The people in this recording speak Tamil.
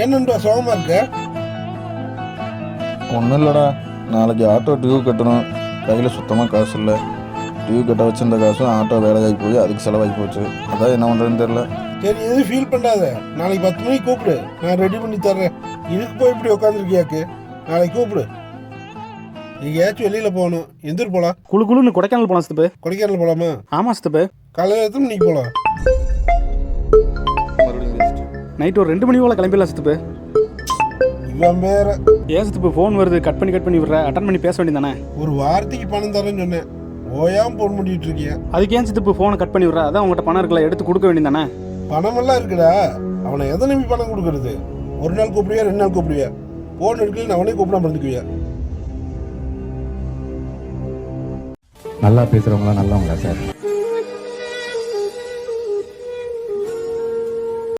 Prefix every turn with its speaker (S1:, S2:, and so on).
S1: ஏன்னுடா சோகமா இருக்க?
S2: ஒன்றும் இல்லைடா, நாளைக்கு ஆட்டோ டியூ கட்டணும். கையில் சுத்தமாக காசு இல்லை. டியூ கட்ட வச்சிருந்த காசும் ஆட்டோ வேலையாகி போய் அதுக்கு செலவாகி போச்சு. அதான் என்ன பண்ணுறதுன்னு தெரில.
S1: சரி, எதுவும் ஃபீல் பண்ணாத. நாளைக்கு 10 மணிக்கு கூப்பிடு, நான் ரெடி பண்ணி தர்றேன். இதுக்கு போய் இப்படி உட்காந்துருக்கியாக்கு? நாளைக்கு கூப்பிடு. எங்கேயாச்சும் வெளியில போகணும். எந்திர போலாம்.
S3: குழுன்னு கொடைக்கானல் போகலாம் சித்தப்பு.
S1: கொடைக்கானல் போலாமா?
S3: ஆமாம் சித்தப்பு.
S1: காலையில் எத்தனை மணிக்கு போகலாம்?
S3: நைட்டு ஒரு 2 மணி போல் கிளம்பிடலாம் சித்தப்பு.
S1: இவன் வேற.
S3: ஏன் சித்தப்பு ஃபோன் வருது, கட் பண்ணி விடுற, அட்டன் பண்ணி பேச வேண்டியதானே?
S1: ஒரு வாரத்துக்கு பணம் தரேன்னு சொன்னேன், ஓயாம போன் பண்ணிட்டு இருக்கியா?
S3: அதுக்கு ஏன் சித்தப்பு ஃபோனை கட் பண்ணி விடுற? அதான் உங்கள்கிட்ட பணம் இருக்குல்ல, எடுத்து கொடுக்க வேண்டியதானே?
S1: பணமெல்லாம் இருக்குடா. அவனை எதை நம்பி பணம் கொடுக்கறது? ஒரு நாள் கூப்பிடுவியா, 2 நாள் கூப்பிடுவியா? போன் எடுக்கல, அவனே கூப்பிடாம இருந்துக்குவியா?
S4: நல்லா பேசுறவங்களா நல்லவங்களா சார்?